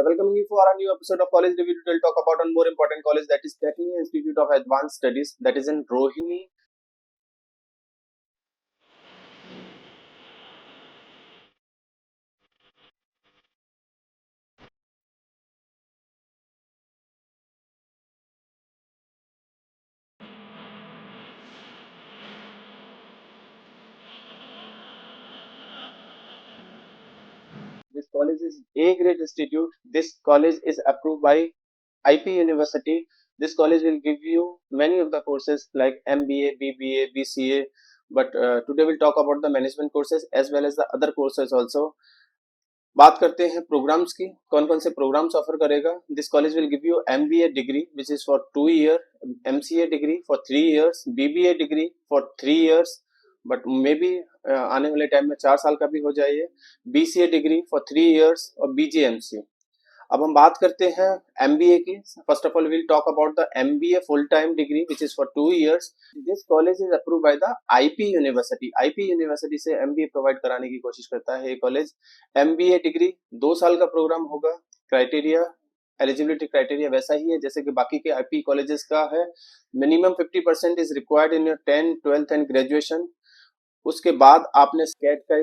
Yeah, welcoming you for our new episode of College Review. We'll talk about one more important college, that is Technical Institute of Advanced Studies, that is in Rohini. This college is A grade institute. This college is approved by IP University. This college will give you many of the courses like MBA, BBA, BCA. But today we'll talk about the management courses as well as the other courses also. बात करते हैं programmes की, कौन कौन से programmes offer करेगा. This college will give you MBA degree which is for 2 year, MCA degree for 3 years, BBA degree for 3 years, but may be आने वाले टाइम में 4 साल का भी हो जाए. BCA डिग्री फॉर 3 ईयर्स और BGMC. अब हम बात करते हैं MBA की. First of all will talk about the MBA full time degree which is for 2 years. This college is approve by the IP university. IP university से MBA provide कराने की कोशिश करता है ये कॉलेज. MBA डिग्री 2 साल का प्रोग्राम होगा. क्राइटेरिया, एलिजिबिलिटी क्राइटेरिया वैसा ही है जैसे कि बाकी के IP कॉलेजेस का है. Minimum 50% is required in your 10th, 12th and graduation. उसके बाद आपने कैट का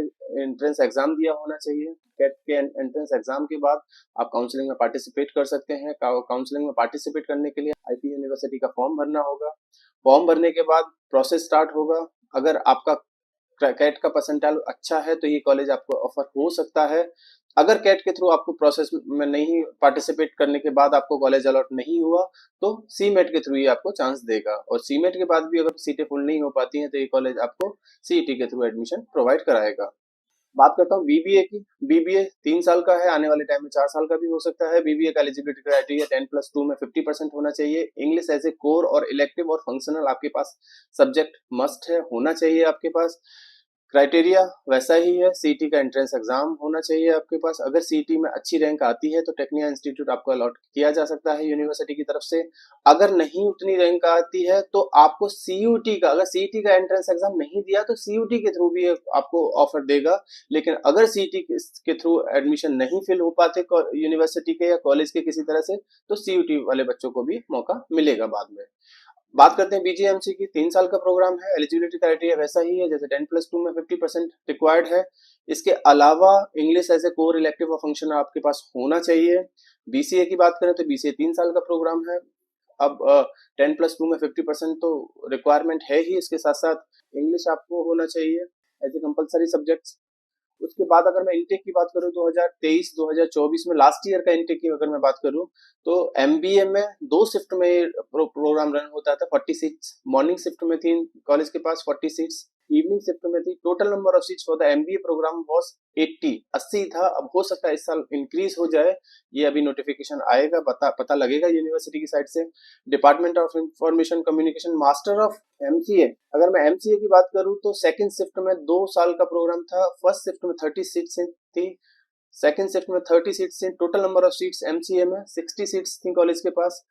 एंट्रेंस एग्जाम दिया होना चाहिए. कैट के एंट्रेंस एग्जाम के बाद आप काउंसलिंग में पार्टिसिपेट कर सकते हैं. काउंसलिंग में पार्टिसिपेट करने के लिए IP यूनिवर्सिटी का फॉर्म भरना होगा. फॉर्म भरने के बाद प्रोसेस स्टार्ट होगा. अगर आपका कैट का परसेंटाइल अच्छा है तो ये कॉलेज आपको ऑफर हो सकता है. अगर कैट के थ्रू आपको प्रोसेस में नहीं पार्टिसिपेट करने के बाद आपको कॉलेज अलॉट नहीं हुआ तो CMET के थ्रू ही आपको चांस देगा. और CMET के बाद भी अगर सीटें फुल नहीं हो पाती हैं तो ये कॉलेज आपको CET के थ्रू एडमिशन प्रोवाइड कराएगा. बात करता हूँ BBA की. BBA 3 साल का है, आने वाले टाइम में 4 साल का भी हो सकता है. BBA का एलिजिबिलिटी क्राइटेरिया 10+2 में 50% होना चाहिए. इंग्लिश एज ए कोर और इलेक्टिव और फंक्शनल आपके पास सब्जेक्ट मस्ट है, होना चाहिए आपके पास. क्राइटेरिया वैसा ही है. CET का एंट्रेंस एग्जाम होना चाहिए आपके पास. अगर CET में अच्छी रैंक आती है तो टेक्निकल इंस्टीट्यूट आपको अलॉट किया जा सकता है यूनिवर्सिटी की तरफ से. अगर नहीं उतनी रैंक आती है तो आपको CUT का, अगर CET का एंट्रेंस एग्जाम नहीं दिया तो CUT के थ्रू भी आपको ऑफर देगा. लेकिन अगर CET के थ्रू एडमिशन नहीं फिल हो पाते यूनिवर्सिटी के या कॉलेज के किसी तरह से तो CUT वाले बच्चों को भी मौका मिलेगा बाद में. बात करते हैं BGMC की. 3 साल का प्रोग्राम है. एलिजिबिलिटी क्राइटेरिया वैसा ही है जैसे 10+2 में 50% रिक्वायर्ड है. इसके अलावा English as a core elective और फंक्शन आपके पास होना चाहिए. BCA की बात करें तो BCA 3 साल का प्रोग्राम है. अब 10+2 में 50% तो रिक्वायरमेंट है ही. इसके साथ साथ इंग्लिश आपको होना चाहिए एज ए कंपल्सरी सब्जेक्ट. उसके बाद अगर मैं इनटेक की बात करूं 2023-2024 में लास्ट ईयर का इनटेक की अगर मैं बात करूं तो MBA में 2 शिफ्ट में प्रोग्राम रन होता था. 40 सीट्स मॉर्निंग शिफ्ट में थी कॉलेज के पास, 40 सीट्स इवनिंग शिफ्ट में थी. Total number of seats for the MBA programme was 80 था. अब हो सकता है इस साल इंक्रीज हो जाए. ये अभी नोटिफिकेशन आएगा, पता लगेगा यूनिवर्सिटी की साइड से. Department of information communication master of MCA. अगर मैं MCA की बात करूं तो सेकंड शिफ्ट में 2 साल का प्रोग्राम था. फर्स्ट शिफ्ट में 30 सीट्स थी, सेकंड शिफ्ट में 30 सीट्स थी. Total number of seats MCA में 60 सीट्स थी कॉलेज के पास.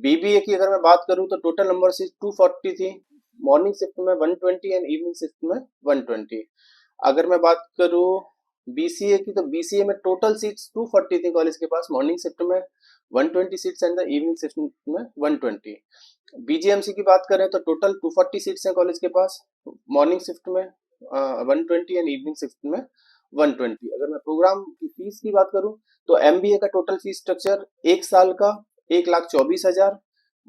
BBA की अगर मैं बात करूं तो टोटल नंबर ऑफ सीट्स 240 थी. मॉर्निंग शिफ्ट में 120 एंड इवनिंग शिफ्ट में 120. अगर मैं बात करूं BCA की तो BCA में टोटल सीट्स 240 थी कॉलेज के पास. मॉर्निंग शिफ्ट में 120 seats and the evening shift में 120. BGMC की बात करें तो टोटल 240 सीट्स हैं कॉलेज के पास. मॉर्निंग शिफ्ट में 120 एंड इवनिंग शिफ्ट में 120. अगर मैं प्रोग्राम की फीस की बात करूं तो MBA का टोटल फीस स्ट्रक्चर 1 साल का 1,24,000,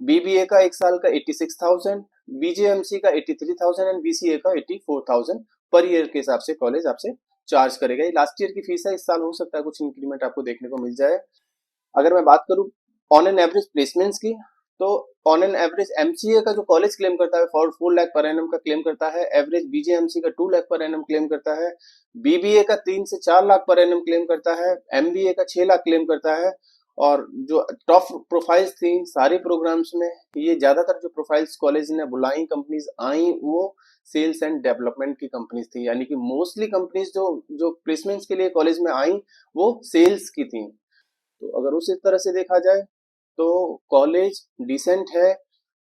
BBA का 1 साल का 86,000, BGMC का 83,000 एंड BCA का 84,000 पर ईयर के हिसाब से कॉलेज आपसे चार्ज करेगा. ये लास्ट ईयर की फीस है. इस साल हो सकता है कुछ इंक्रीमेंट आपको देखने को मिल जाए. अगर मैं बात करूं ऑन एन एवरेज प्लेसमेंट्स की तो ऑन एन एवरेज MCA का जो कॉलेज क्लेम करता है 4 लाख पर एनम का क्लेम करता है. एवरेज BGMC का 2 लाख पर एनम क्लेम करता है. BBA का 3 से 4 लाख पर एनम क्लेम करता है. MBA का 6 लाख क्लेम करता है. और जो टॉप प्रोफाइल्स थी सारे प्रोग्राम्स में, ये ज्यादातर जो प्रोफाइल्स कॉलेज ने बुलाई कंपनीज आई वो सेल्स एंड डेवलपमेंट की कंपनीज थी. यानी कि मोस्टली कंपनीज जो जो प्लेसमेंट्स के लिए कॉलेज में आई वो सेल्स की थी. तो अगर उस तरह से देखा जाए तो कॉलेज डिसेंट है.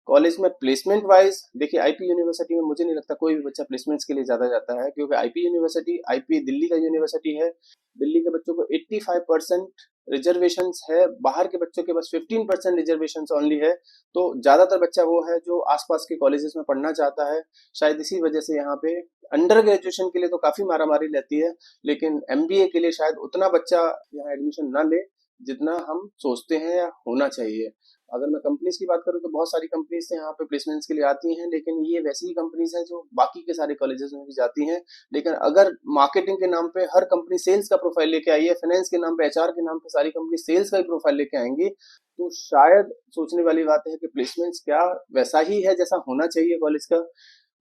कॉलेज में प्लेसमेंट वाइज देखिए, आईपी यूनिवर्सिटी में मुझे नहीं लगता कोई भी बच्चा प्लेसमेंट्स के लिए ज्यादा जाता है, क्योंकि आईपी यूनिवर्सिटी, आईपी दिल्ली का यूनिवर्सिटी है। दिल्ली के बच्चों को 85% रिजर्वेशन है, बाहर के बच्चों के बस 15% रिजर्वेशन ओनली है। तो ज्यादातर बच्चा वो है जो आसपास के कॉलेजेस में पढ़ना चाहता है। शायद इसी वजह से यहाँ पे अंडर ग्रेजुएशन के लिए तो काफी मारामारी रहती है, लेकिन एमबीए के लिए शायद उतना बच्चा यहाँ एडमिशन ना ले जितना हम सोचते हैं या होना चाहिए। अगर मैं कंपनीज की बात करूं तो बहुत सारी कंपनीज से यहाँ पे प्लेसमेंट्स के लिए आती हैं, लेकिन ये वैसी ही कंपनीज हैं जो बाकी के सारे कॉलेजेस में भी जाती हैं। लेकिन अगर मार्केटिंग के नाम पे हर कंपनी सेल्स का प्रोफाइल लेके आई है, फाइनेंस के नाम पे, एचआर के नाम पे सारी कंपनी सेल्स का ही प्रोफाइल लेके आएंगी, तो शायद सोचने वाली बात है कि प्लेसमेंट्स क्या वैसा ही है जैसा होना चाहिए कॉलेज का।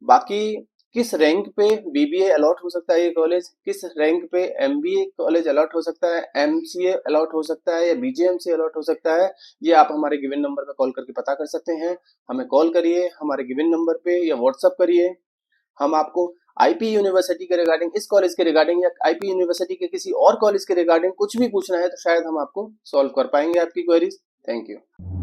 बाकी किस रैंक पे बीबीए अलॉट हो सकता है ये कॉलेज, किस रैंक पे एमबीए कॉलेज अलॉट हो सकता है, एमसीए अलॉट हो सकता है या बीजेएमसी अलॉट हो सकता है, ये आप हमारे गिवन नंबर पे कॉल करके पता कर सकते हैं। हमें कॉल करिए हमारे गिवन नंबर पे या व्हाट्सअप करिए। हम आपको आईपी यूनिवर्सिटी के रिगार्डिंग, इस कॉलेज के रिगार्डिंग या आईपी यूनिवर्सिटी के किसी और कॉलेज के रिगार्डिंग कुछ भी पूछना है तो शायद हम आपको सॉल्व कर पाएंगे आपकी क्वेरीज। Thank you.